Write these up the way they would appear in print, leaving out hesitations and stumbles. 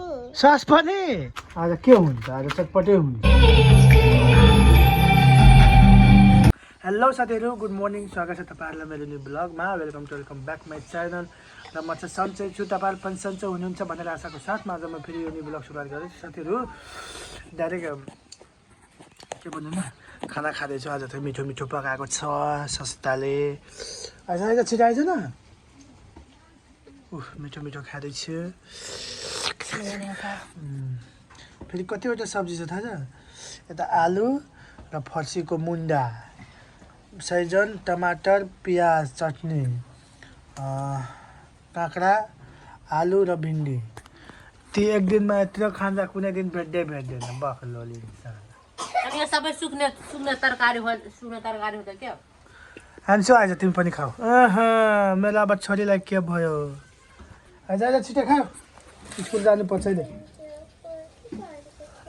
sauce पनि आज के हुन्छ आज चटपटे हुन्छ हेलो साथीहरू गुड मर्निङ स्वागत छ तपाईँहरूलाई मेरो न्यू ब्लगमा वेलकम ब्याक माई च्यानल र म चाहिँ सन्चै छु तपाईँहरू पनि सन्चै हुनुहुन्छ भनेर आशाको साथमा आज म फेरि यो न्यू ब्लग सुरुवात गर्दैछु साथीहरू डाइरेक्ट के भन्नु न खाना खाँदैछु आज चाहिँ मिठो मिठो पकाएको छ सस्ताले आज आज छिटो आइज न मिठो मिठो खाँदैछु फेरि कतिवटा सब्जी छ थाहा छ यता आलु र फर्सीको मुन्टा सैजन टमाटर प्याज चटनी काँक्रा आलु र भिन्डी ती एक दिनमा यत्रो खाँदा कुनै दिन भेट्दैन बखलोले अनि सबै सुक्ने तरकारी हुन्छ के हान्छु आज तिमी पनि खाऊ मेरो अब छोरीलाई के भयो आज आज छिटो खाऊ स्कुल जानुपर्छ नि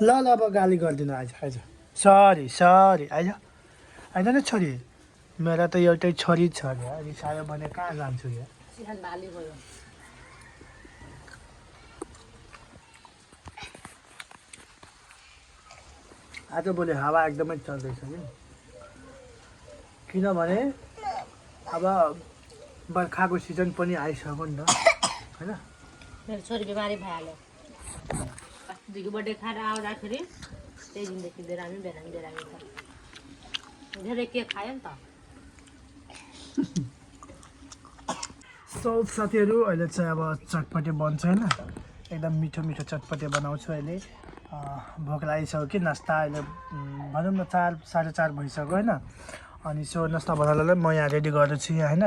ल अब गाली गरिदिनु आज आइज सरी आइज आइज न छोरी मेरो त एउटै छोरी छ नि रिसायो भने कहाँ जान्छु या आज भोलि हावा एकदमै चल्दैछ कि किनभने अब बर्खाको सिजन पनि आइसक्यो नि त होइन मेरो छोरी बिमारी भइहाल्यो अस्तिको बर्थडे खाएर आउँदाखेरि त्यही दिनदेखि बिरामी छ धेरै के खायो नि त साथीहरू अहिले चाहिँ अब चटपटे बन्छ होइन एकदम मिठो मिठो चटपटे बनाउँछु अहिले भोक लागिसक्यो कि नास्ता अहिले भनौँ न 4:30 भइसक्यो होइन अनि सो नास्ता बनाउनलाई म यहाँ रेडी गर्दैछु यहाँ होइन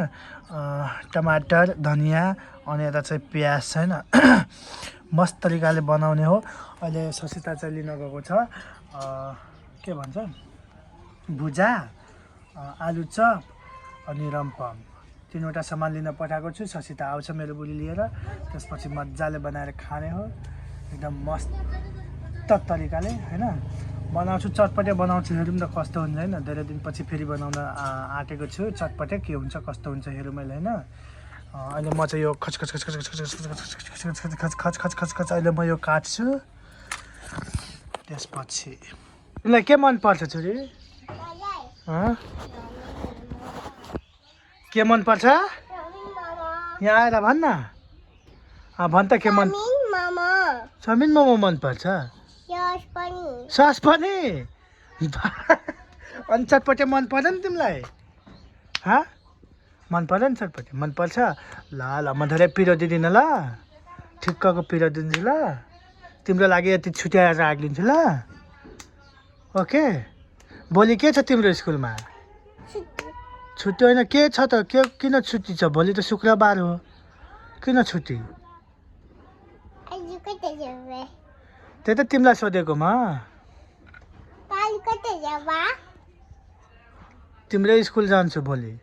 टमाटर धनियाँ अनि यता चाहिँ प्याज छैन मस्त तरिकाले बनाउने हो अहिले ससिता चाहिँ लिन गएको छ के भन्छ भुजा आलु चप अनि रम्पम तीनवटा सामान लिन पठाएको छु ससिता आउँछ मेरो बुढी लिएर त्यसपछि मजाले बनाएर खाने हो एकदम मस्त तरिकाले होइन बनाउँछु चटपटे बनाउँछु हेरौँ न कस्तो हुन्छ होइन धेरै दिनपछि फेरि बनाउन आँटेको छु चटपटे के हुन्छ कस्तो हुन्छ हेरौँ मैले होइन अहिले म चाहिँ यो खच अहिले म यो काट्छु त्यसपछि तिमीलाई के मनपर्छ छोरी के मनपर्छ यहाँ आएर भन् न भन् त के मन चाउमिन मोमो मनपर्छ सस पनि अनि चटपटे मन पर्दैन तिमीलाई मन पर्दैन चटपटे मनपर्छ ल म धेरै पिरो दिँदिनँ ल ठिक्कको पिरो दिन्छु ल तिम्रो लागि यति छुट्याएर राखिदिन्छु ल ओके भोलि के छ तिम्रो स्कुलमा छुट्टी होइन के छ त के किन छुट्टी छ भोलि त शुक्रबार हो किन छुट्टी त्यही त तिमीलाई सोधेको म तिम्रै स्कुल जान्छु भोलि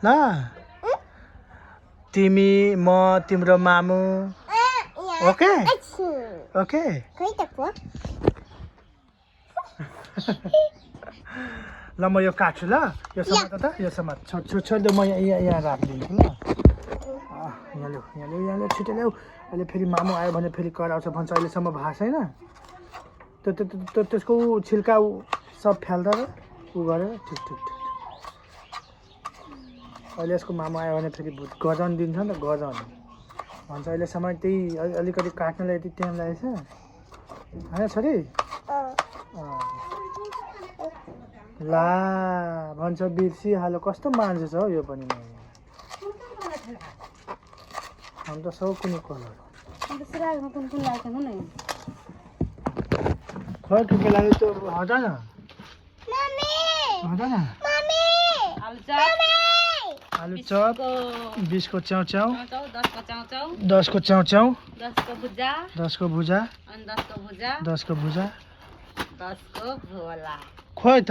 ल तिमी म तिम्रो मामु ओके ओके ल म यो काट्छु ल यो समात त यो समात छोड्दै म यहाँ राखिदिन्छु ल यहाँ छिटो ल्याऊ अहिले फेरि मामु आयो भने फेरि कराउँछ भन्छ अहिलेसम्म भएको छैन त्यसको छिल्का सब फ्याल्दा उ गरेर ठिक अहिले यसको मामु आयो भने फेरि गजन दिन्छ नि त गजन भन्छ अहिलेसम्म त्यही अलिकति काट्नलाई यति टाइम लागेछ होइन छोरी ला भन्छ बिर्सिहाल्यो कस्तो मान्छे छ हौ यो पनि अन्त सब कुनै कलर खै ठुके लाग्यो त्यो हटा न आलु चप 20 को च्याउ 10 को च्याउ 10 को भुजा 10 को भुजा खोइ त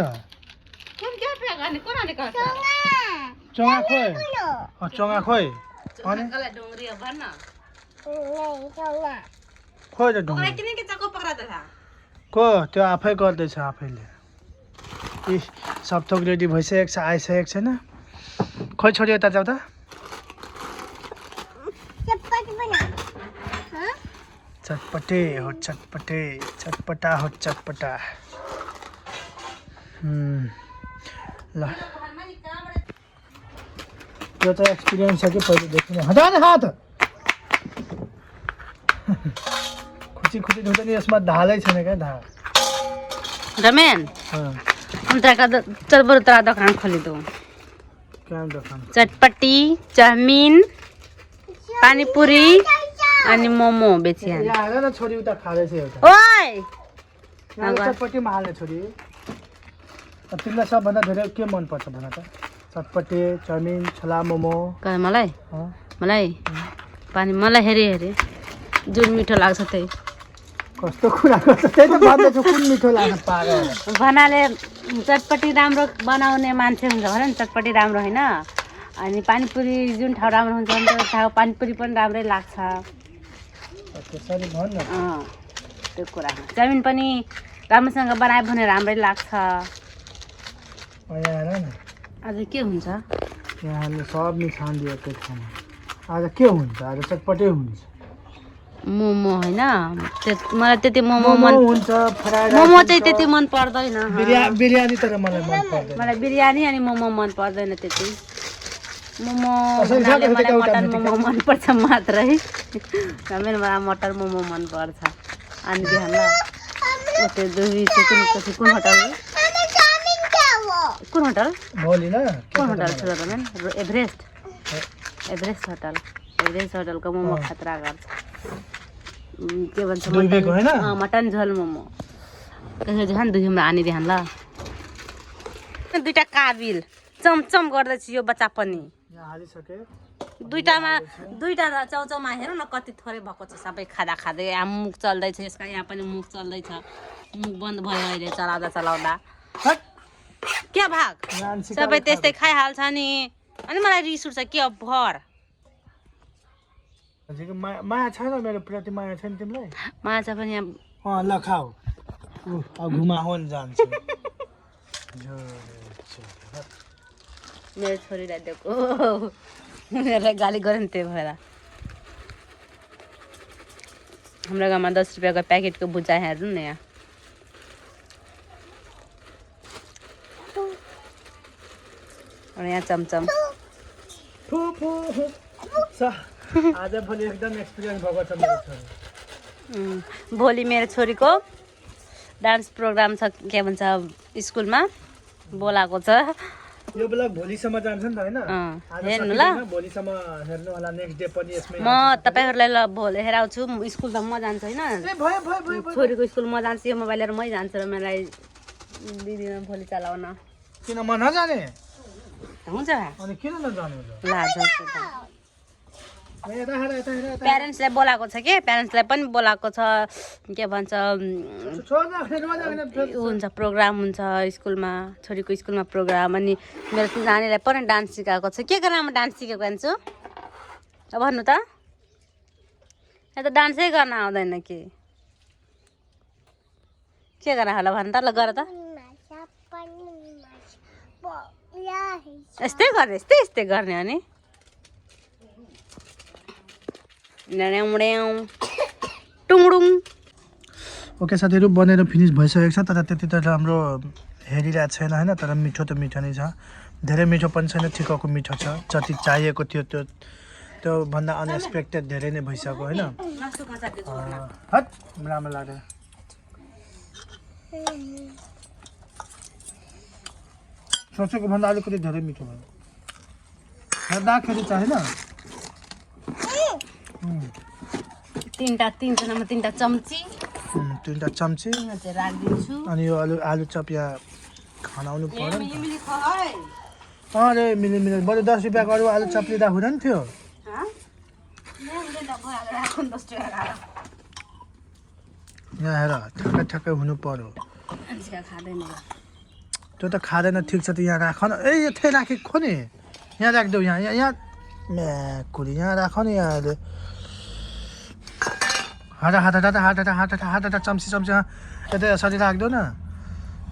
चोङा खोइ अनि खोइ त को त्यो आफै गर्दैछ आफैले सब थोक रेडी भइसकेको छ आइसकेको छैन खोइ छोरी यता जाऊ त चटपटे हो चटपटे चटपटा हो चटपटा ल त्यो चाहिँ एक्सपिरियन्स छ कि पहिलेदेखि नै हटा न हात खुसी खुसी धुँदा नि यसमा धालै छैन क्या धा रमेन हम चल बरु तेरा दुकान खोली दो क्या दोकान चटपटी चाउमिन पानीपुरी अनि मोमो बेची हाल यहाँ हेर न छोरी उता खाँदैछ एउटा ओइ यहाँ चटपटीमा हाल्ने छोरी तिमीलाई सबभन्दा धेरै के मनपर्छ भन त चटपटे चाउमिन छोला मोमो मलाई मलाई पानी मलाई हेरी जुन मिठो लाग्छ त्यही कस्तो कुरा गर्छ त्यही त भन्दैछु कुन मिठो लाग्छ पागल भन्नाले चटपटी राम्रो बनाउने मान्छे हुन्छ भने नि चटपटी राम्रो होइन अनि पानीपुरी जुन ठाउँ राम्रो हुन्छ भने त्यो ठाउँ पानीपुरी पनि राम्रै लाग्छ त्यसरी भन न त्यो कुरा चाउमिन पनि राम्रोसँग बनायो भने राम्रै लाग्छ यहाँ हेर न आज के हुन्छ यहाँ हामीले सब मिठान दियो त्यो खाना आज के हुन्छ आज चटपटै हुन्छ मोमो होइन मलाई त्यति मोमो हुन्छ फ्राई मोमो चाहिँ त्यति मन पर्दैन बिरयानी तर मलाई मन पर्दैन मलाई बिरयानी अनि मोमो मन पर्दैन त्यति मोमो भन्नाले मलाई मटन मोमो मनपर्छ मात्रै मेरो मलाई मटर मोमो मनपर्छ अनि बिहान ल त्यो कुन होटल कुन होटल भोलि न कुन होटल छ रमेन एभरेस्ट होटलको मोमो खतरा गर्छ के भन्छ मटन झोल मोमो झन् दुईमा आनी ध्यान ल दुईटा काबिल चमचम गर्दैछ यो बच्चा पनि दुईटा चाउचाउमा हेर न कति थोरै भएको छ सबै खाँदै यहाँ मुख चल्दैछ यसका यहाँ पनि मुख चल्दैछ मुख बन्द भयो अहिले चलाउँदा क्या भाग सबै त्यस्तै खाइहाल्छ नि अनि मलाई रिस उठ्छ के भर माया छैन मेरो प्रति माया छैन तिमीलाई माया छ पनि यहाँ ल खाऊ घुमाउन जान्छ मेरो छोरीलाई दिएको उनीहरूलाई गाली गऱ्यो नि त्यही भएर हाम्रो गाउँमा 10 रुपियाँको प्याकेटको भुजा हेर्नु न यहाँ यहाँ चमचम आज भोलि एकदम एक्सपिरियन्स भएको छ मेरो छोरी भोलि मेरो छोरीको डान्स प्रोग्राम छ के भन्छ स्कुलमा बोलाएको छ यो ब्लग भोलिसम्म जान्छ नि त हैन हेर्नु ल भोलिसम्म हेर्नु होला नेक्स्ट डे पनि यसमै म तपाईहरुलाई ल भोलि हेराउँछु स्कुल त म जान्छु हैन छोरीको स्कुल म जान्छु यो मोबाइल लिएर मै जान्छु र मलाई दिदीमा भोलि चलाउन किन म नजाने हुन्छ अनि किन नजानु प्यारेन्ट्सलाई बोलाएको छ के प्यारेन्ट्सलाई पनि बोलाएको छ के भन्छ हुन्छ प्रोग्राम हुन्छ स्कुलमा छोरीको स्कुलमा प्रोग्राम अनि मेरो नानीलाई पनि डान्स सिकाएको छ के गरेर म डान्स सिकेको भन्छु भन्नु त यहाँ त डान्सै गर्न आउँदैन के गरेर होला भन्नु त ल गर त यस्तै गर्ने हो नि ओके साथीहरू बनेर फिनिस भइसकेको छ तर त्यति त राम्रो हेरिरहेको छैन होइन तर मिठो त मिठो नै छ धेरै मिठो पनि छैन ठिकको मिठो छ जति चाहिएको थियो त्यो भन्दा अनएक्सपेक्टेड धेरै नै भइसक्यो होइन राम्रो लाग्यो सोचेको भन्दा अलिकति धेरै मिठो भयो हेर्दाखेरि चाहिँ होइन तीनटा चम्ची राखिदिन्छु अनि यो आलु चप यहाँ खनाउनु पर्यो अरे मिली बरु 10 रुपियाँको अरू आलु चप लिँदा हुँदैन थियो यहाँ हेर ठ्याक्कै हुनु पर्यो त्यो त खाँदैन ठिक छ त यहाँ राख न ए यतै राखेको खो नि यहाँ राखिदेऊ यहाँ म्याकुरी यहाँ राख नि यहाँ अहिले हात चम्ची यतै यसरी राख्देऊ न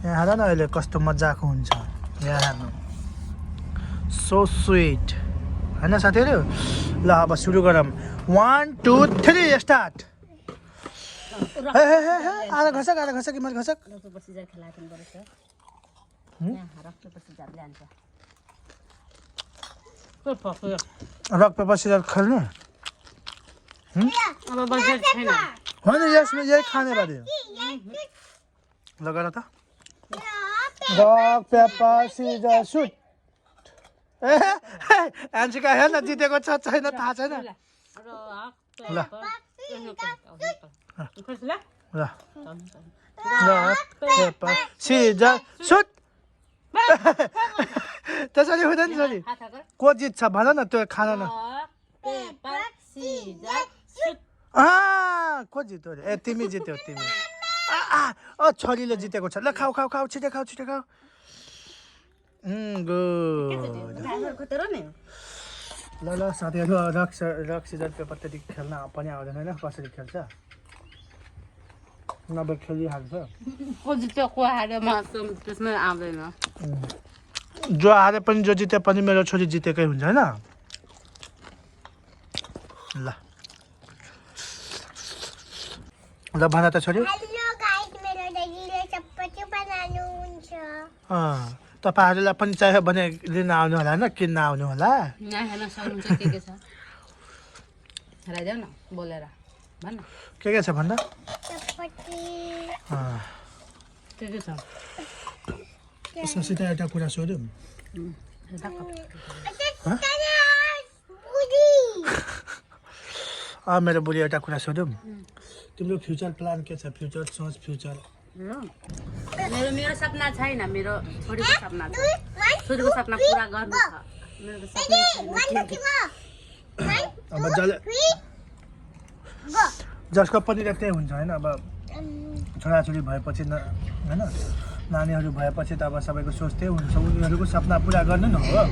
यहाँ हेर न अहिले कस्तो मजाको हुन्छ यहाँ हेर्नु सो स्विट होइन साथीहरू ल अब सुरु गरौँ 1 2 3 स्टार्ट आधा घसक कि मैले घसक रक पेपर सिजर खेलाएको पर्छ यहाँ रक पेपर सिजर ल्यान्छ रक पेपर सिजर खेल्ने अब बजेट छैन होइन यसमा यही खाने बारे लगाएर त रक पेपर सिजर सुट एन्सिका हेर्न जितेको छ छैन थाहा छैन ल रक पेपर सिजर सुट त्यसरी हुँदैन छोरी को जित्छ भन न त्यो खान न को जित्यो अरे ए तिमी जित्यौ तिमी छोरीले जितेको छ ल खाऊ खाऊ खाऊ छिटो खाऊ गुड ल साथीहरू रक सिजर पेपर त्यति खेल्न पनि आउँदैन होइन कसरी खेल्छ नभए खेलिहाल्छ त्यसमै आउँदैन जो हारे पनि जो जिते पनि मेरो छोरी जितेकै हुन्छ होइन ल ल भन त छोरी तपाईँहरूलाई पनि चाहियो भने लिन आउनु होला होइन किन्न आउनु होला के छ भन्दा ससित एउटा कुरा सोध्यौँ मेरो बुढी एउटा कुरा सोध्यौँ तिम्रो फ्युचर प्लान के छ फ्युचर सोच फ्युचर मेरो सपना छैन मेरो छोरीको सपना छ छोरीको सपना पुरा गर्नु छ मेरो सपना अब जसको पनि त्यही हुन्छ होइन अब छोराछोरी भएपछि होइन नानीहरू भएपछि त अब सबैको सोच त्यही हुन्छ उनीहरूको सपना पुरा गर्नु न हो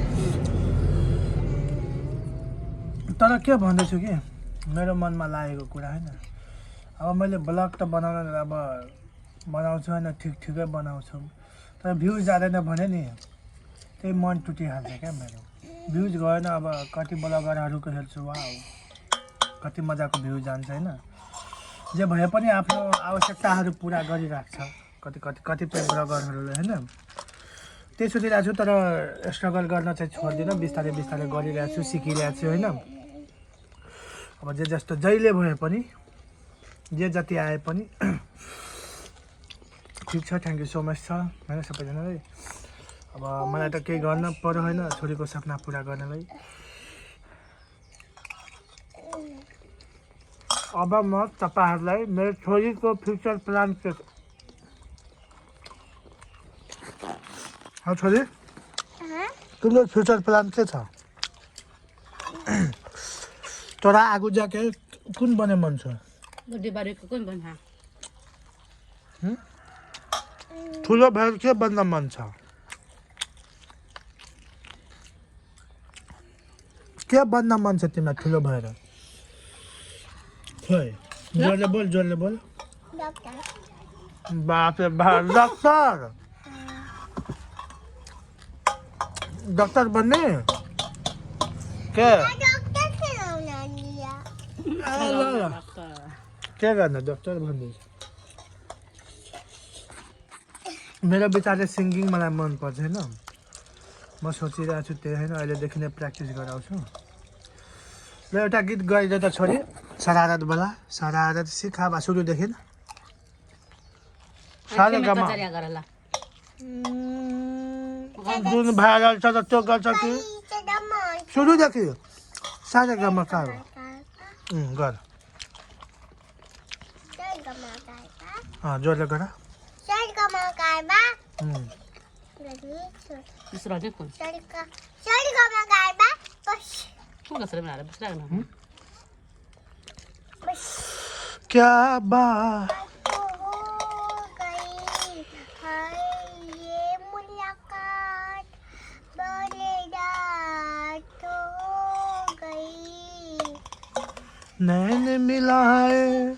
तर के भन्दैछु कि मेरो मनमा लागेको कुरा होइन अब मैले ब्लग त बनाउँछु होइन ठिकै बनाउँछु तर भ्युज जाँदैन भने नि त्यही मन टुटिहाल्छ क्या मेरो भ्युज गएन अब कति ब्लगरहरूको हेर्छु वा कति मजाको भ्युज जान्छ होइन जे भए पनि आफ्नो आवश्यकताहरू पुरा गरिरहेको छ कतिपय ब्लगरहरूले होइन त्यही सोचिरहेको छु तर स्ट्रगल गर्न चाहिँ छोड्दिनँ बिस्तारै गरिरहेको छु सिकिरहेको छु होइन अब जे जस्तो जहिले भए पनि जे जति आए पनि ठिक छ थ्याङ्क यू सो मच छ होइन सबैजनालाई अब मलाई त केही गर्न पर्यो होइन छोरीको सपना पुरा गर्नलाई अब म तपाईँहरूलाई मेरो छोरीको फ्युचर प्लान के छ छोरी तिम्रो फ्युचर प्लान के छ तोरा आगू जाके कुन बने मन छ ठुलो भएर के बन्न मन छ के बन्न मन छ तिमीलाई ठुलो भएर खोइ जोडले बोल बाप रे बाप डॉक्टर बन्ने के गर्न डॉक्टर भन्दैछ मेरो विचारले सिङ्गिङ मलाई मनपर्छ होइन म सोचिरहेको छु त्यही होइन अहिलेदेखि नै प्र्याक्टिस गराउँछु ल एउटा गीत गाइदियो त छोरी शरारत सिखा बा सुरुदेखि सारेगामा जुन भाइरल छ त त्यो गर्छ कि सुरुदेखि सारेगामा का गर जोडले गर क्या बात नैन मिलाए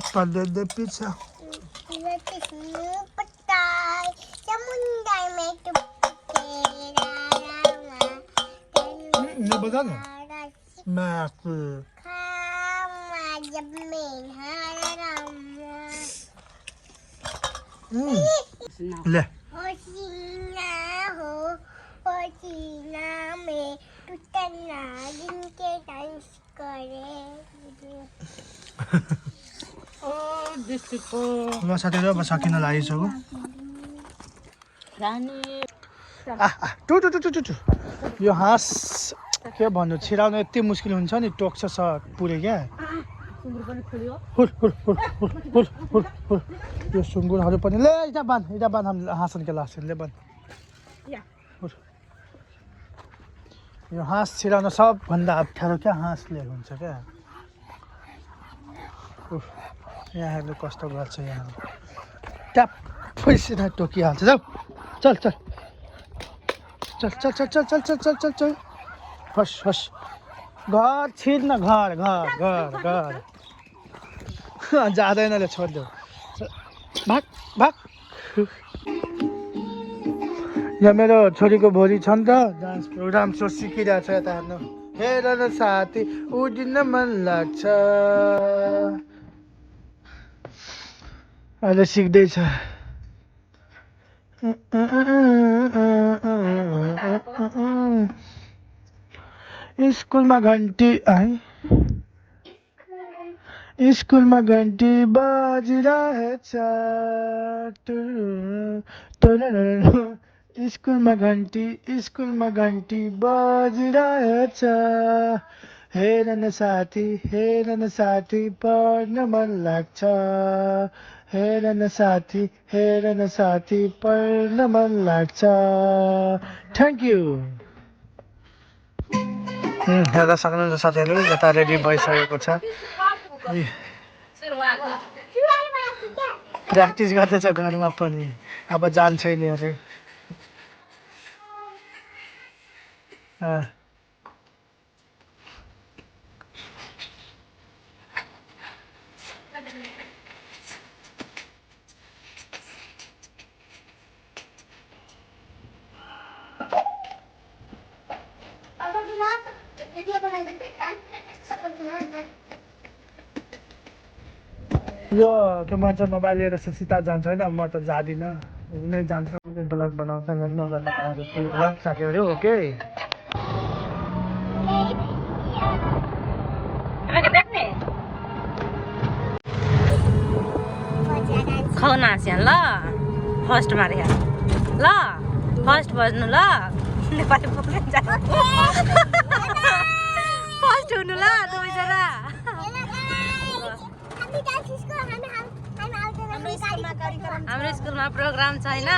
पल्ले पीछा ये बता ना मैप ले ल साथीहरू अब सकिन लागिसक्यो टु टु टु टु टु यो हाँस के भन्नु छिराउनु यति मुस्किल हुन्छ नि टोक्छ पुरै क्या यो सुँगुरहरू पनि ले इटा बाँध हामी हाँसन के लाग्छ ले बाँध यो हाँस छिराउन सबभन्दा अप्ठ्यारो क्या हाँसले हुन्छ क्या यहाँहरूले कस्तो गर्छ यहाँ ट्याप्पै सिधा टोकिहाल्छ जाऊ चल चल चल चल चल चल चल चल चल चल चल फस फस घर छिर्न घर घर घर घर जाँदैनले छोडिदेऊ भाग भाग यहाँ मेरो छोरीको भोलि छ नि त डान्स प्रोग्राम सो सिकिरहेको छ यता हेर्नु हेर न साथी उडिन मन लाग्छ अहिले सिक्दैछ स्कुलमा घन्टी स्कुलमा घन्टी बाजिरहेछ स्कुलमा घन्टी बाजिरहेछ हेर न साथी पढ्न मन लाग्छ हेर न साथी पढ्न मन लाग्छ थ्याङ्क यू हेर्दा सक्नुहुन्छ साथीहरू यता रेडी भइसकेको छ प्र्याक्टिस गर्दैछ घरमा पनि अब जान्छ नि अरे यो त्यो मान्छे मोबाइल लिएर सीता जान्छ होइन म त जाँदिनँ उनी जान्छ ब्लग बनाउँछ साथीहरू ओके खुवाउन हाँस्या ल फर्स्ट मारे ल फर्स्ट बज्नु ल नेपाली बोल्नु फर्स्ट हुनु ल दुईजना हाम्रो स्कुलमा प्रोग्राम छ होइन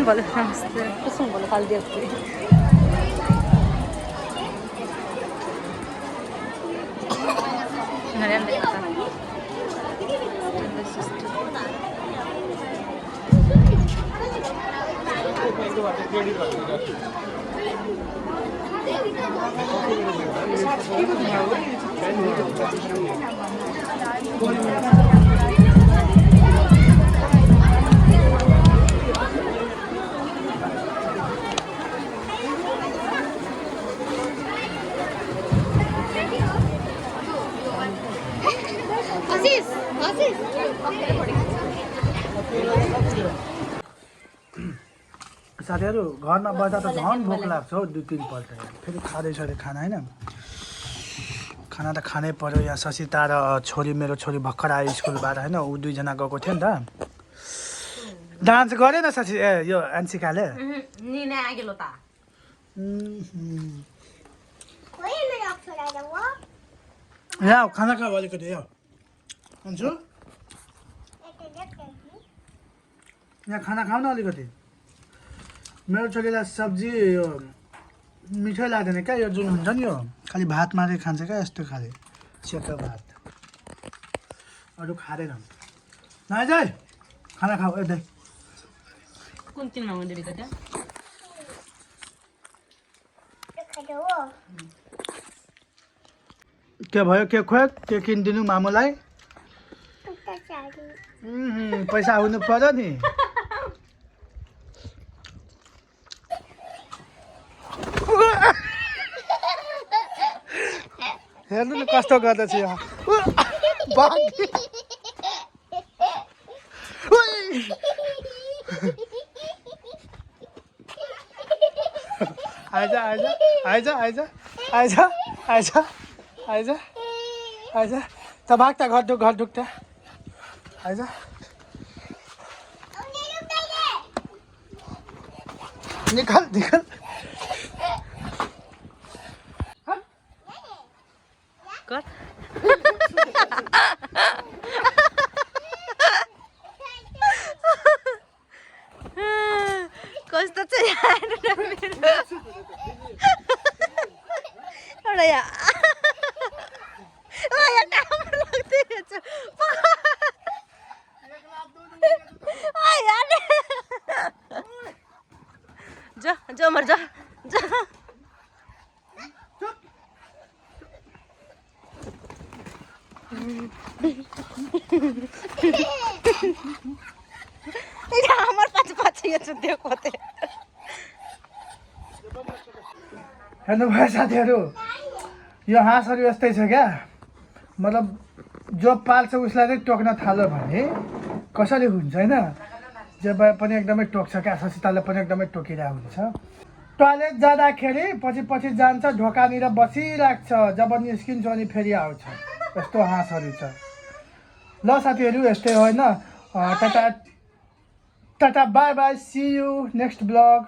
बोले नमस्ते कुछ नहीं बोले खाली देखते साथीहरू घरमा बस्दा त झन् भोक लाग्छ हौ 2-3 पल्ट फेरि खाँदैछ अरे खाना होइन खाना त खानै पर्यो यहाँ ससिता र छोरी मेरो छोरी भर्खर आयो स्कुलबाट होइन ऊ दुईजना गएको थियो नि त डान्स गरेन ससी यो अन्सिकाले यहाँ खाना खाऊ अलिकति यो अन्सु यहाँ खाना खाऊ न अलिकति मेरो छोरीलाई सब्जी यो मिठो लाग्दैन क्या यो जुन हुन्छ नि यो खालि भात मात्रै खान्छ क्या यस्तो खाले सेतो भात अरू खाँदैन नाइजै खाना खाऊ ए दाइ कुन किनमा मन्दिर गयो के भयो के खोइ के किनिदिनु मामुलाई पैसा आउनु पर्यो नि हेर्नु न कस्तो गर्दैछ यहाँ आइज आइज आइज आइज आइज आइज आइज आइज त भाग्दा घर ढुक त आइज निकाल निकाल कर कस्तो चाहिँ एउटा जो मर जा আমার পাছে পাছে देखो ते हेर्नु भयो साथीहरू यो हाँसहरू यस्तै छ क्या मतलब जो पाल्छ उसलाई चाहिँ टोक्न थाल्यो भने कसरी हुन्छ होइन जब पनि एकदमै टोक्छ क्या ससिताले पनि एकदमै टोकिरहेको हुन्छ टोयलेट जाँदाखेरि पछि जान्छ ढोकानिर बसिराख्छ जब निस्किन्छ अनि फेरि आउँछ यस्तो हाँसहरू छ ल साथीहरू यस्तै हो होइन टाटा टाटा bye bye see you next blog